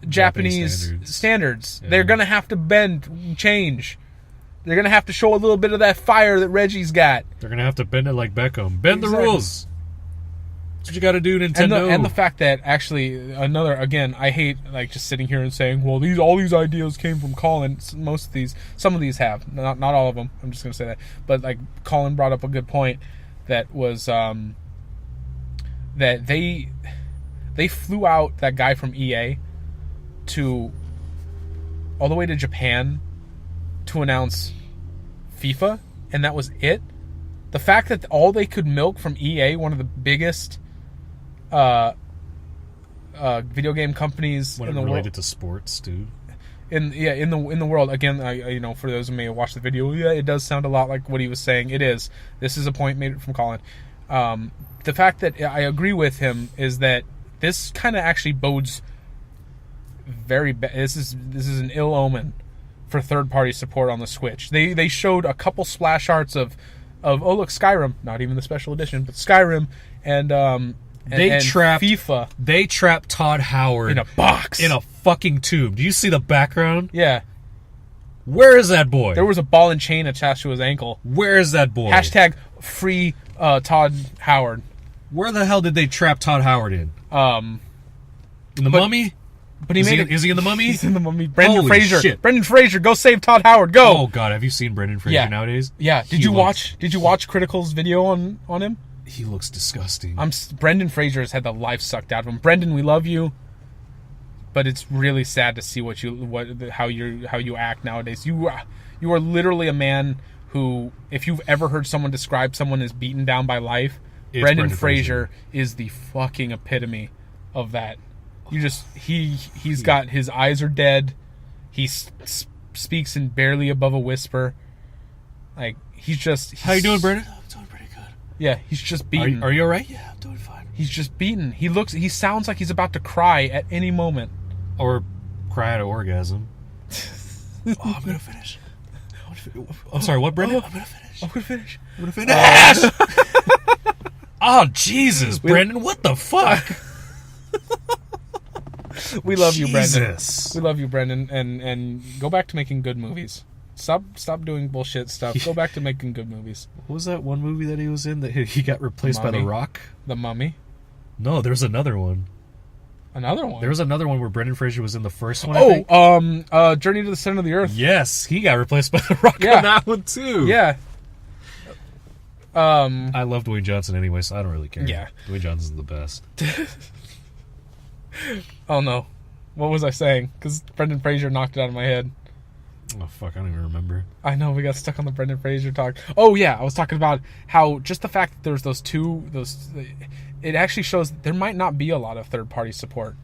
Japanese standards. Yeah. They're gonna have to bend, change. They're gonna have to show a little bit of that fire that Reggie's got. They're gonna have to bend it like Beckham. Bend the rules. That's what you got to do, Nintendo. And the fact that actually I hate like just sitting here and saying, well, all these ideas came from Colin. Some of these have, not all of them. I'm just gonna say that, but like Colin brought up a good point that was that they flew out that guy from EA all the way to Japan to announce FIFA, and that was it. The fact that all they could milk from EA, one of the biggest video game companies when in the world, related to sports, dude. In the world. Again, for those who may have watched the video, it does sound a lot like what he was saying. It is. This is a point made from Colin. The fact that I agree with him is that this kind of actually bodes very bad. This is an ill omen for third-party support on the Switch. They showed a couple splash arts of oh look, Skyrim, not even the special edition, but Skyrim and trapped FIFA. They trapped Todd Howard in a box, in a fucking tube. Do you see the background? Yeah. Where is that boy? There was a ball and chain attached to his ankle. Where is that boy? # free Todd Howard. Where the hell did they trap Todd Howard in? In the Mummy? But is he in the Mummy? He's in the Mummy. Brendan Holy Fraser. shit. Brendan Fraser, go save Todd Howard. Go. Oh god, have you seen Brendan Fraser nowadays? Yeah. Did you watch Critical's video on him? He looks disgusting. Brendan Fraser has had the life sucked out of him. Brendan, we love you, but it's really sad to see how you act nowadays. You are literally a man who, if you've ever heard someone describe someone as beaten down by life, Brendan Fraser is the fucking epitome of that. He's got, his eyes are dead. He speaks in barely above a whisper. Like, how you doing, Brendan? I'm doing pretty good. Yeah, he's just beaten. Are you alright? Yeah, I'm doing fine. He's just beaten. He sounds like he's about to cry at any moment. Or cry at an orgasm. I'm gonna finish. I'm sorry, what, Brendan? I'm gonna finish. Oh, Jesus, Brendan, what the fuck? We love you, Brendan. Jesus. We love you, Brendan, and go back to making good movies. Stop doing bullshit stuff. Go back to making good movies. What was that one movie that he was in that he got replaced by The Rock? The Mummy? No, there's another one. Another one? There was another one where Brendan Fraser was in the first one, Journey to the Center of the Earth. Yes, he got replaced by The Rock on that one, too. Yeah. I love Dwayne Johnson anyway, so I don't really care. Yeah. Dwayne Johnson's the best. Oh, no. What was I saying? Because Brendan Fraser knocked it out of my head. Oh, fuck, I don't even remember. I know, we got stuck on the Brendan Fraser talk. Oh, yeah, I was talking about how just the fact that there's it actually shows that there might not be a lot of third-party support.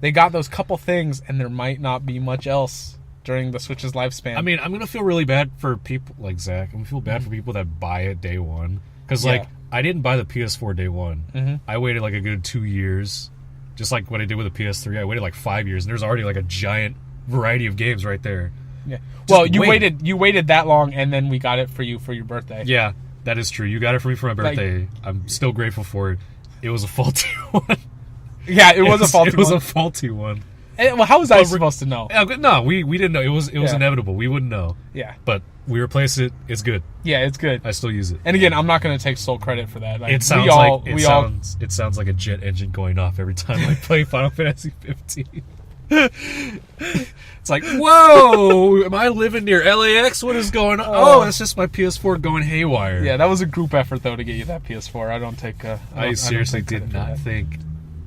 They got those couple things, and there might not be much else during the Switch's lifespan. I mean, I'm going to feel really bad for people like Zach. I'm going to feel bad for people that buy it day one. Because, I didn't buy the PS4 day one. Mm-hmm. I waited like a good 2 years. Just like what I did with the PS3. I waited like 5 years, and there's already like a giant variety of games right there. Yeah. Well, you waited that long, and then we got it for you for your birthday. Yeah, that is true. You got it for me for my birthday. I'm still grateful for it. It was a faulty one. Yeah, it was a faulty one. It was a faulty one. Well, how was I supposed to know? No, we didn't know. It was inevitable. We wouldn't know. Yeah. But we replaced it. It's good. Yeah, it's good. I still use it. And again, I'm not going to take sole credit for that. Like, it sounds it sounds like a jet engine going off every time I play Final Fantasy 15. It's like, whoa, am I living near LAX? What is going on? Oh, that's just my PS4 going haywire. Yeah, that was a group effort, though, to get you that PS4. I don't take... I seriously did not think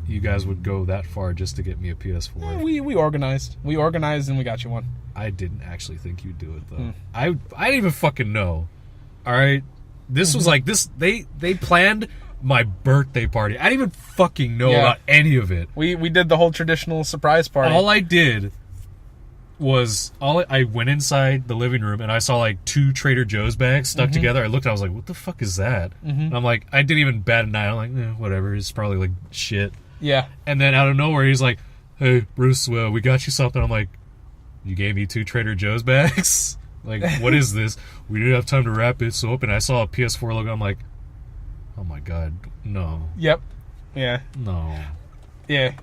you guys would go that far just to get me a PS4. We organized. We organized and we got you one. I didn't actually think you'd do it, though. I didn't even fucking know. All right? This was like, this. They planned my birthday party. I didn't even fucking know about any of it. We did the whole traditional surprise party. All I did was I went inside the living room and I saw like 2 Trader Joe's bags stuck together. I looked, I was like, what the fuck is that? And I'm like, I didn't even bat an eye. I'm like, whatever, it's probably like shit. Yeah. And then out of nowhere he's like, hey Bruce, we got you something. I'm like, you gave me 2 Trader Joe's bags? Like, what is this? We didn't have time to wrap it, so open. I saw a PS4 logo. I'm like, oh my god, no. Yep. Yeah. No. Yeah.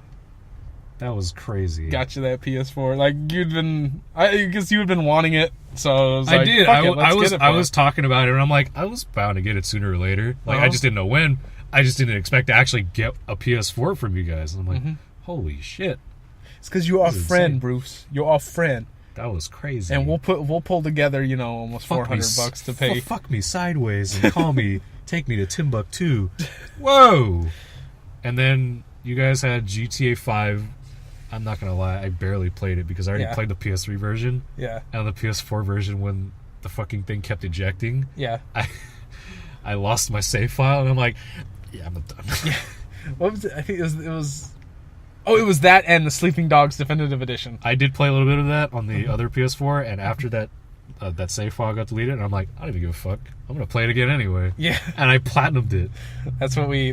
That was crazy. Got you that PS4. Like, I guess you had been wanting it, so I was like, I did. Fuck it, I was talking about it, and I'm like, I was bound to get it sooner or later. Like, I just didn't know when. I just didn't expect to actually get a PS4 from you guys. And I'm like, holy shit. It's because you're our friend, Bruce. You're our friend. That was crazy. And we'll pull together, almost $400 to pay. Fuck me sideways and call me, take me to Timbuktu. Whoa. And then you guys had GTA 5. I'm not going to lie, I barely played it because I already played the PS3 version. Yeah. And the PS4 version, when the fucking thing kept ejecting. Yeah. I lost my save file, and I'm like, yeah, I'm done. Yeah. What was it? I think it was... Oh, it was that and the Sleeping Dogs Definitive Edition. I did play a little bit of that on the other PS4, and after that save file got deleted, and I'm like, I don't even give a fuck. I'm gonna play it again anyway. Yeah. And I platinumed it. That's what we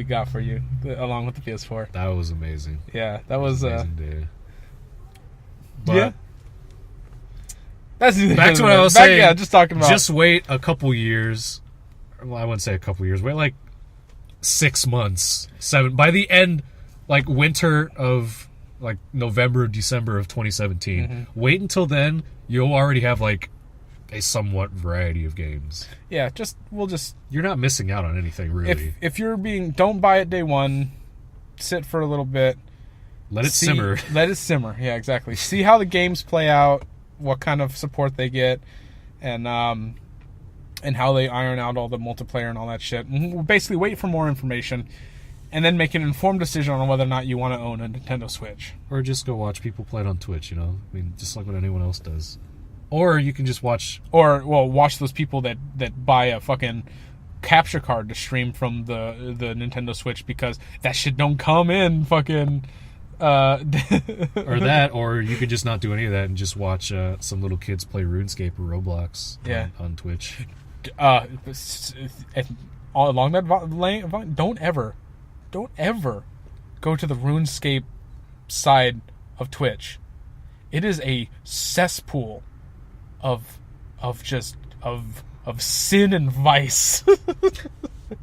got for you, along with the PS4. That was amazing. Yeah, that was an amazing day. But yeah. That's back to what I was saying. Yeah, just talking about. Just wait a couple years. Well, I wouldn't say a couple years. Wait like 6 months, 7. By the end, like winter of like November, December of 2017. Wait until then. You'll already have like a somewhat variety of games. Yeah, you're not missing out on anything really. If you're don't buy it day one. Sit for a little bit. Let it simmer. Let it simmer. Yeah, exactly. See how the games play out. What kind of support they get, and how they iron out all the multiplayer and all that shit. And basically, wait for more information, and then make an informed decision on whether or not you want to own a Nintendo Switch. Or just go watch people play it on Twitch. I mean, just like what anyone else does. Or you can just watch. Or watch those people that buy a fucking capture card to stream from the Nintendo Switch because that shit don't come in fucking. Or that, or you could just not do any of that and just watch some little kids play RuneScape or Roblox on Twitch. Along that line, don't ever go to the RuneScape side of Twitch. It is a cesspool of sin and vice.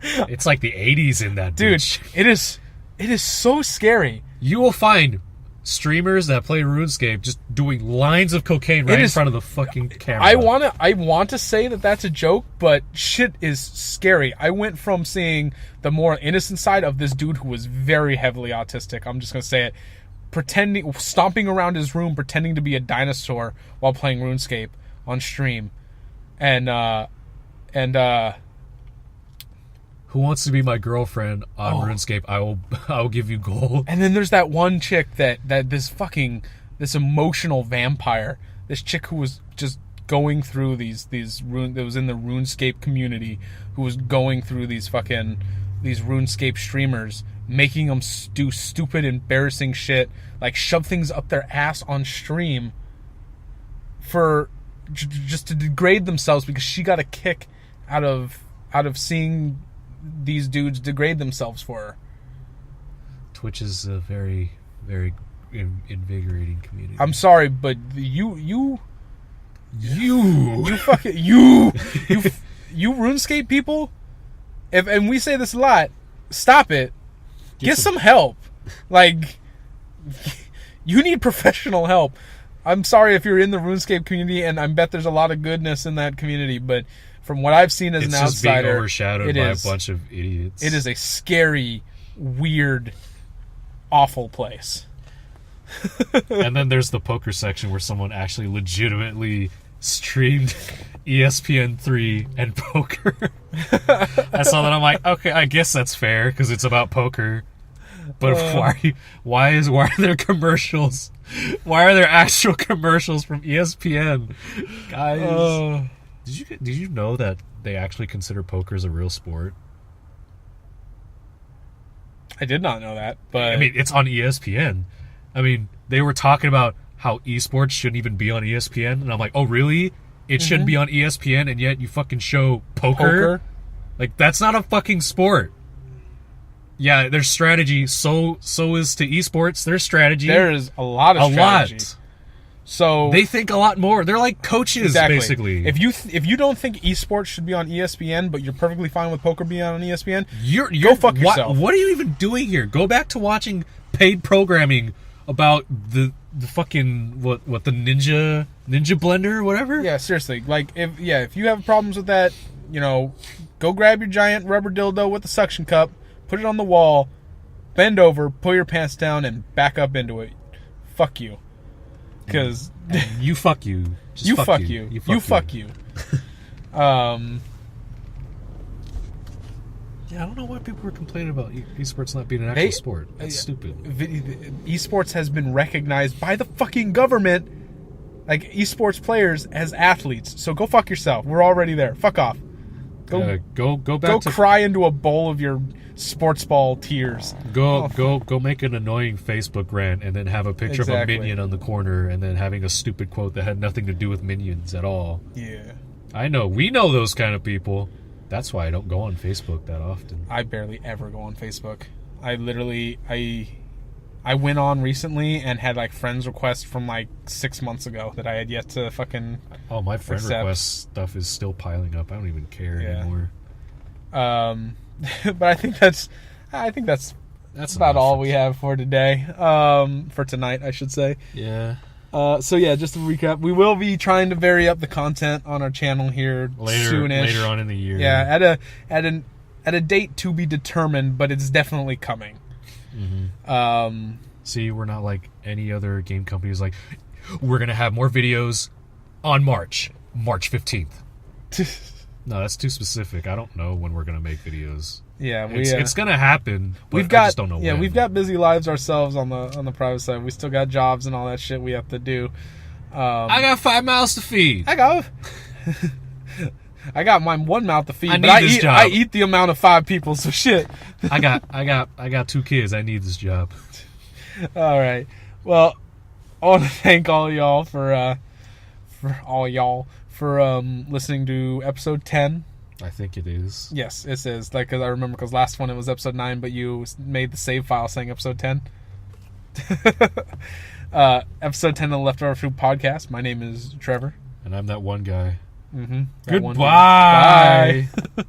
It's like the 80s in that bitch. Dude, it is so scary. You will find streamers that play RuneScape just doing lines of cocaine in front of the fucking camera. I want to say that that's a joke, but shit is scary. I went from seeing the more innocent side of this dude who was very heavily autistic. I'm just gonna say it, stomping around his room, pretending to be a dinosaur while playing RuneScape on stream, and who wants to be my girlfriend on RuneScape? I will give you gold. And then there's that one chick that this emotional vampire. This chick who was just going through that was in the RuneScape community, who was going through these RuneScape streamers, making them do stupid, embarrassing shit, like shove things up their ass on stream for just to degrade themselves because she got a kick out of seeing these dudes degrade themselves for her. Twitch is a very, very invigorating community. I'm sorry, but you RuneScape people, and we say this a lot, stop it. Get some help. Like, you need professional help. I'm sorry if you're in the RuneScape community, and I bet there's a lot of goodness in that community, but from what I've seen as an outsider, it's just being overshadowed by a bunch of idiots. It is a scary, weird, awful place. And then there's the poker section where someone actually legitimately streamed ESPN3 and poker. I saw that. I'm like, okay, I guess that's fair because it's about poker. But why are there commercials? Why are there actual commercials from ESPN, guys? Did you know that they actually consider poker as a real sport? I did not know that, but I mean, it's on ESPN. I mean, they were talking about how esports shouldn't even be on ESPN, and I'm like, oh really? It shouldn't be on ESPN, and yet you fucking show poker? Like, that's not a fucking sport. Yeah, there's strategy. So is to esports. There's strategy. There is a lot of strategy. Lot. So they think a lot more. They're like coaches, basically. If you don't think esports should be on ESPN, but you're perfectly fine with poker being on ESPN, go fuck yourself. What are you even doing here? Go back to watching paid programming about the fucking what the Ninja Blender or whatever. Yeah, seriously. Like if you have problems with that, go grab your giant rubber dildo with the suction cup, put it on the wall, bend over, pull your pants down, and back up into it. Fuck you. Because you fuck you. You fuck you. You fuck you. Yeah, I don't know why people were complaining about esports not being an actual sport. That's stupid. Esports has been recognized by the fucking government, like esports players, as athletes. So go fuck yourself. We're already there. Fuck off. Go back. Go cry into a bowl of your sports ball tears. Go make an annoying Facebook rant and then have a picture of a minion on the corner and then having a stupid quote that had nothing to do with minions at all. Yeah. I know. We know those kind of people. That's why I don't go on Facebook that often. I barely ever go on Facebook. I went on recently and had like friends requests from like 6 months ago that I had yet to fucking Oh, my friend request stuff is still piling up. I don't even care anymore. But I think that's about all we have for today. For tonight, I should say. Yeah. So yeah, just to recap, we will be trying to vary up the content on our channel here soonish. Later on in the year. Yeah, at a date to be determined, but it's definitely coming. Mm-hmm. See, we're not like any other game companies. Like, we're gonna have more videos on March 15th. No, that's too specific. I don't know when we're gonna make videos. Yeah, it's gonna happen. But I just don't know when. Yeah, we've got busy lives ourselves on the private side. We still got jobs and all that shit we have to do. I got 5 mouths to feed. I got my one mouth to feed. I eat the amount of 5 people. So shit. I got 2 kids. I need this job. All right. Well, I want to thank all y'all for listening to episode 10. I think it is. Yes, it is. Like, cause I remember, because last one it was episode 9, but you made the save file saying episode 10. Episode 10 of the Leftover Food Podcast. My name is Trevor. And I'm that one guy. Mm-hmm. Goodbye. Bye.